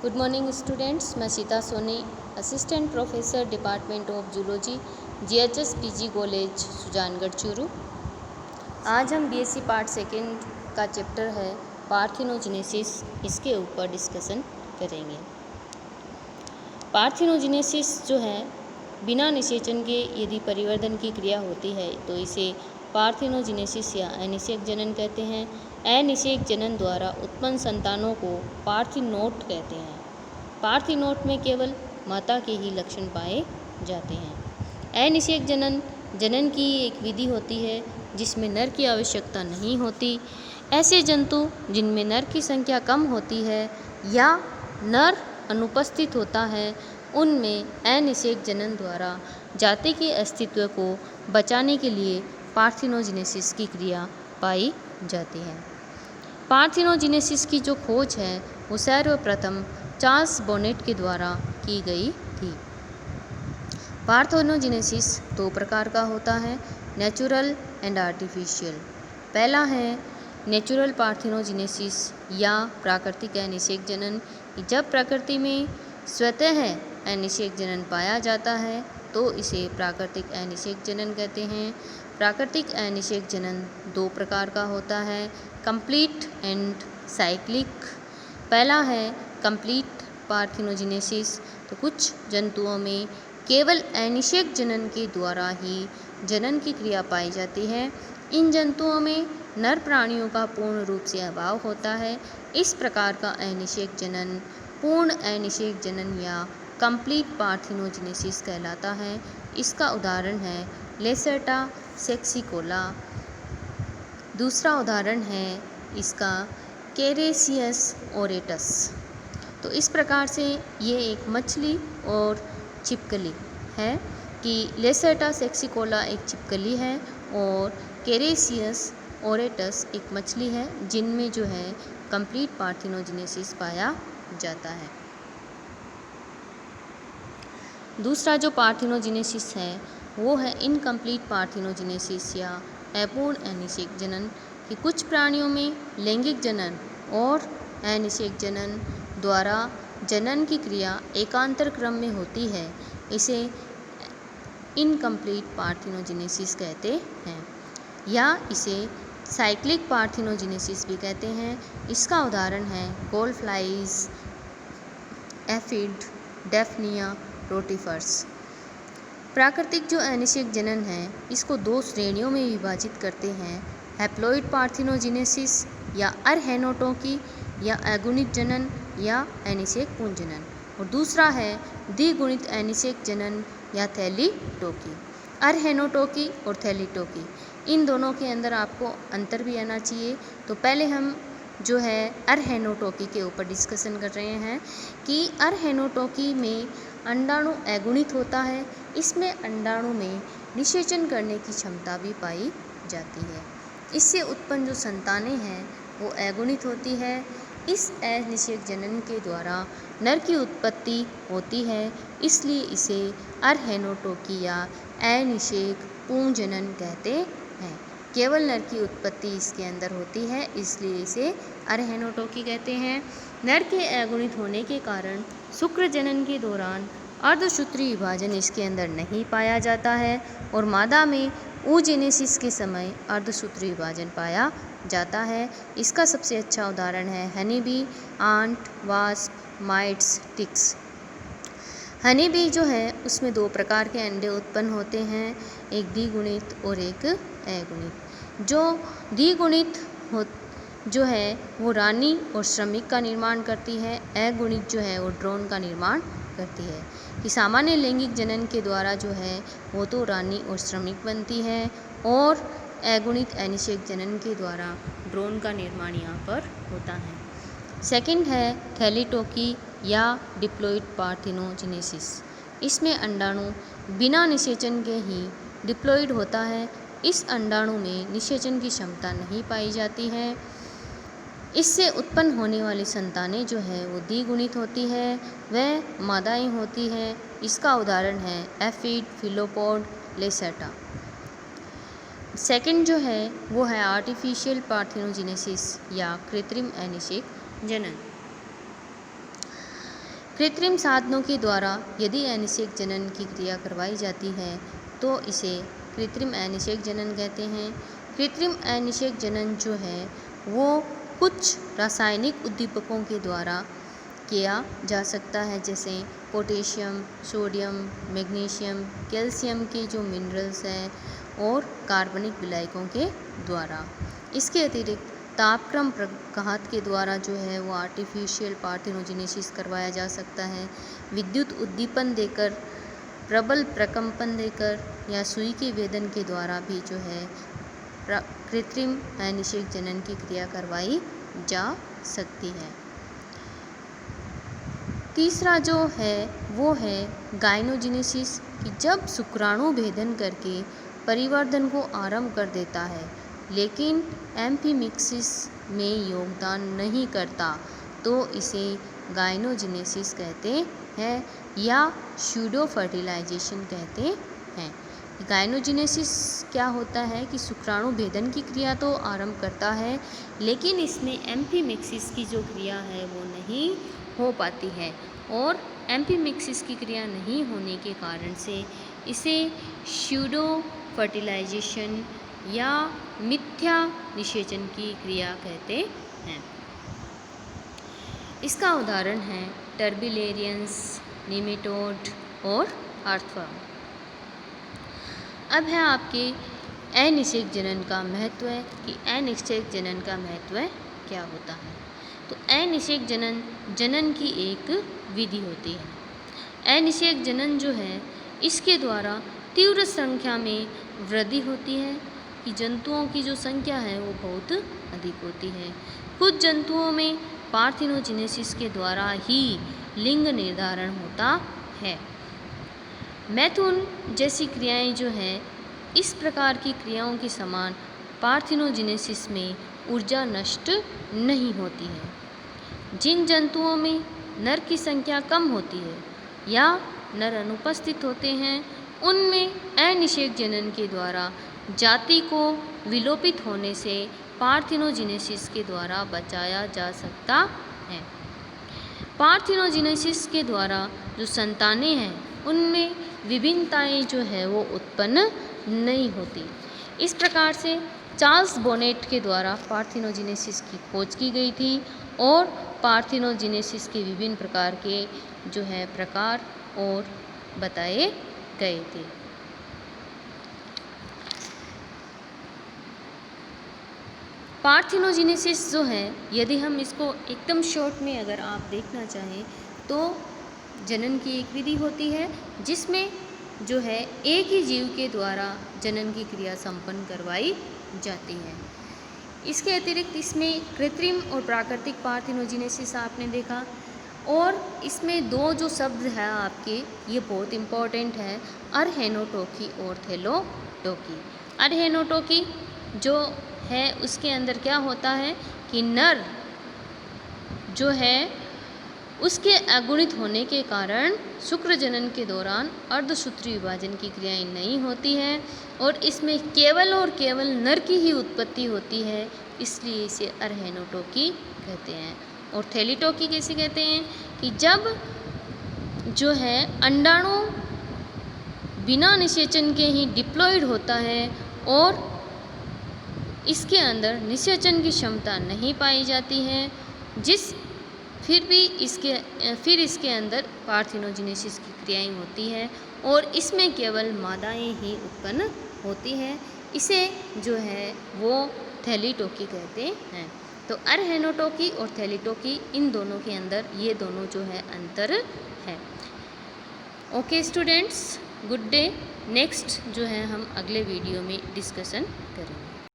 Good morning students, मैं Sita Soni, assistant professor department of zoology, GHS PG college Sujangarh Churu. आज हम BSc part second का chapter है पार्थिनोजेनेसिस, इसके ऊपर डिस्कशन करेंगे। पार्थिनोजेनेसिस जो है, बिना निषेचन के यदि परिवर्धन की क्रिया होती है तो इसे पार्थिनोजेनेसिस या अनिषेक जनन कहते हैं। अनिषेक जनन द्वारा उत्पन्न संतानों को पार्थिनोट कहते हैं। पार्थिनोट में केवल माता के ही लक्षण पाए जाते हैं। अनिषेक जनन जनन की एक विधि होती है जिसमें नर की आवश्यकता नहीं होती। ऐसे जंतु जिनमें नर की संख्या कम होती है या नर अनुपस्थित होता है, उनमें अनिषेक जनन द्वारा जाति के अस्तित्व को बचाने के लिए पार्थिनोजेनेसिस की क्रिया पाई जाती है। पार्थिनोजेनेसिस की जो खोज है वो सर्वप्रथम चार्ल्स बोनेट के द्वारा की गई थी। पार्थिनोजेनेसिस दो प्रकार का होता है, नेचुरल एंड आर्टिफिशियल। पहला है नेचुरल पार्थिनोजेनेसिस या प्राकृतिक अनिषेक जनन। जब प्रकृति में स्वतः अनिषेक जनन पाया जाता है तो इसे प्राकृतिक अनिषेक जनन कहते हैं। प्राकृतिक अनिषेक जनन दो प्रकार का होता है, कंप्लीट एंड साइक्लिक। पहला है कंप्लीट पार्थिनोजेनेसिस, तो कुछ जंतुओं में केवल अनिषेक जनन के द्वारा ही जनन की क्रिया पाई जाती है। इन जंतुओं में नर प्राणियों का पूर्ण रूप से अभाव होता है। इस प्रकार का अनिषेक जनन पूर्ण अनिषेक जनन या कंप्लीट पार्थिनोजेनेसिस कहलाता है। इसका उदाहरण है लेसर्टा सेक्सिकोला। दूसरा उदाहरण है इसका कैरेसियस ओरेटस। तो इस प्रकार से ये एक मछली और छिपकली है कि लेसर्टा सेक्सिकोला एक छिपकली है और कैरेसियस ओरेटस एक मछली है, जिनमें जो है कंप्लीट पार्थिनोजेनेसिस पाया जाता है। दूसरा जो पार्थिनोजेनेसिस है वो है इनकम्प्लीट पार्थिनोजेनेसिस या अपूर्ण अनिषेक जनन, कि कुछ प्राणियों में लैंगिक जनन और अनिषेक जनन द्वारा जनन की क्रिया एकांतर क्रम में होती है। इसे इनकम्प्लीट पार्थिनोजेनेसिस कहते हैं या इसे साइक्लिक पार्थिनोजेनेसिस भी कहते हैं। इसका उदाहरण है गोल्डफ्लाइज, एफिड, डेफनिया, रोटिफर्स। प्राकृतिक जो अनिषेक जनन है इसको दो श्रेणियों में विभाजित करते हैं, हैप्लॉइड पार्थिनोजेनेसिस या अर्हेनोटोकी या अगुणित जनन या अनिषेक पूर्ण जनन, और दूसरा है द्विगुणित अनिषेक जनन या थैलीटोकी। अर्हेनोटोकी और थैलीटोकी, इन दोनों के अंदर आपको अंतर भी आना चाहिए। तो पहले हम जो है अर्हेनोटोकी के ऊपर डिस्कशन कर रहे हैं कि अर्हेनोटोकी में अंडाणु अगुणित होता है। इसमें अंडाणु में निषेचन करने की क्षमता भी पाई जाती है। इससे उत्पन्न जो संतानें हैं वो अगुणित होती है। इस अनिषेक जनन के द्वारा नर की उत्पत्ति होती है, इसलिए इसे अर्हेनोटोकी या अनिषेक पूर्ण जनन कहते हैं। केवल नर की उत्पत्ति इसके अंदर होती है, इसलिए इसे अर्हेनोटोकी कहते हैं। नर के अगुणित होने के कारण शुक्र जनन के दौरान अर्धसूत्री विभाजन इसके अंदर नहीं पाया जाता है और मादा में oogenesis के समय अर्धसूत्री विभाजन पाया जाता है। इसका सबसे अच्छा उदाहरण है honey bee, ant, wasp, mites, ticks. Honey bee जो है उसमें दो प्रकार के अंडे उत्पन्न होते हैं, एक द्विगुणित और एक अगुणित। जो द्विगुणित जो है वो रानी और श्रमिक का निर्माण करती है, अगुणित जो है वो ड्रोन का निर्माण करती है। कि सामान्य लैंगिक जनन के द्वारा जो है वो तो रानी और श्रमिक बनती है और अगुणित अनिषेक जनन के द्वारा ड्रोन का निर्माण यहाँ पर होता है। सेकंड है थैलीटोकी या डिप्लॉइड पार्थिनोजेनेसिस। इसमें अंडाणु बिना निषेचन के ही डिप्लॉइड होता है। इस अंडाणु में निषेचन की क्षमता नहीं पाई जाती है। इससे उत्पन्न होने वाली संतानें जो है वो द्विगुणित होती है, वह मादाएं होती हैं। इसका उदाहरण है एफिड, फिलोपोड, लेसर्टा। सेकंड जो है वो है आर्टिफिशियल पार्थिनोजेनेसिस या कृत्रिम अनिषेक जनन। कृत्रिम साधनों के द्वारा यदि अनिषेक जनन की क्रिया करवाई जाती है तो इसे कृत्रिम अनिषेक जनन कहते हैं। कृत्रिम अनिषेक जनन जो है वो कुछ रासायनिक उद्दीपकों के द्वारा किया जा सकता है, जैसे पोटेशियम, सोडियम, मैग्नीशियम, कैल्शियम के जो मिनरल्स हैं और कार्बनिक विलायकों के द्वारा। इसके अतिरिक्त तापक्रम प्रघात के द्वारा जो है वो आर्टिफिशियल पार्थेनोजेनेसिस करवाया जा सकता है। विद्युत उद्दीपन देकर, प्रबल प्रकंपन देकर या सुई के वेदन के द्वारा भी जो है कृत्रिम अनिषेक जनन की क्रिया करवाई जा सकती है। तीसरा जो है वो है गायनोजेनेसिस, कि जब शुक्राणु भेदन करके परिवर्धन को आरंभ कर देता है लेकिन एम्फीमिक्सिस में योगदान नहीं करता तो इसे गायनोजेनेसिस कहते हैं या स्यूडो फर्टिलाइजेशन कहते हैं। गायनोजेनेसिस क्या होता है कि शुक्राणु भेदन की क्रिया तो आरंभ करता है लेकिन इसमें एम्फीमिक्सिस की जो क्रिया है वो नहीं हो पाती है, और एम्फीमिक्सिस की क्रिया नहीं होने के कारण से इसे स्यूडो फर्टिलाइजेशन या मिथ्या निषेचन की क्रिया कहते हैं। इसका उदाहरण है टर्बिलेरियंस, निमेटोड और अर्थवर्म। अब है आपके अनिषेक जनन का महत्व, कि अनिषेक जनन का महत्व क्या होता है। तो अनिषेक जनन जनन की एक विधि होती है। अनिषेक जनन जो है इसके द्वारा तीव्र संख्या में वृद्धि होती है, कि जंतुओं की जो संख्या है वो बहुत अधिक होती है। कुछ जंतुओं में पार्थेनोजेनेसिस के द्वारा ही लिंग निर्धारण होता है। मैथुन जैसी क्रियाएं जो हैं इस प्रकार की क्रियाओं के समान पार्थेनोजेनेसिस में ऊर्जा नष्ट नहीं होती है। जिन जंतुओं में नर की संख्या कम होती है या नर अनुपस्थित होते हैं उनमें अनिषेक जनन के द्वारा जाति को विलोपित होने से पार्थेनोजेनेसिस के द्वारा बचाया जा सकता है। पार्थेनोजेनेसिस के द्वारा जो संतानें हैं उनमें विभिन्नताएं जो है वो उत्पन्न नहीं होती। इस प्रकार से चार्ल्स बोनेट के द्वारा पार्थेनोजेनेसिस की खोज की गई थी और पार्थेनोजेनेसिस के विभिन्न प्रकार के जो है प्रकार और बताए गए थे। पार्थेनोजेनेसिस जो है यदि हम इसको एकदम शॉर्ट में अगर आप देखना चाहें तो जनन की एक विधि होती है जिसमें जो है एक ही जीव के द्वारा जनन की क्रिया संपन्न करवाई जाती है। इसके अतिरिक्त इसमें कृत्रिम और प्राकृतिक पार्थेनोजेनेसिस आपने देखा, और इसमें दो जो शब्द है आपके ये बहुत इम्पॉर्टेंट है, अरहेनोटोकी और थैलोटोकी। अरहेनोटोकी जो है उसके अंदर क्या होता है कि नर जो है उसके अगुणित होने के कारण शुक्र जनन के दौरान अर्धसूत्री विभाजन की क्रियाएं नहीं होती हैं और इसमें केवल और केवल नर की ही उत्पत्ति होती है, इसलिए इसे अरहेनोटोकी कहते हैं। और थैलीटोकी कैसे कहते हैं कि जब जो है अंडाणु बिना निषेचन के ही डिप्लॉयड होता है और इसके अंदर निषेचन की क्षमता नहीं पाई जाती है, फिर इसके अंदर पार्थेनोजेनेसिस की क्रियाएं होती है और इसमें केवल मादाएं ही उत्पन्न होती हैं। इसे जो है वो थैलीटोकी कहते हैं। तो अरहेनोटोकी और थैलीटोकी इन दोनों के अंदर ये दोनों जो है अंतर है। Okay students, good day. Next जो है हम अगले वीडियो में डिस्कशन करेंगे।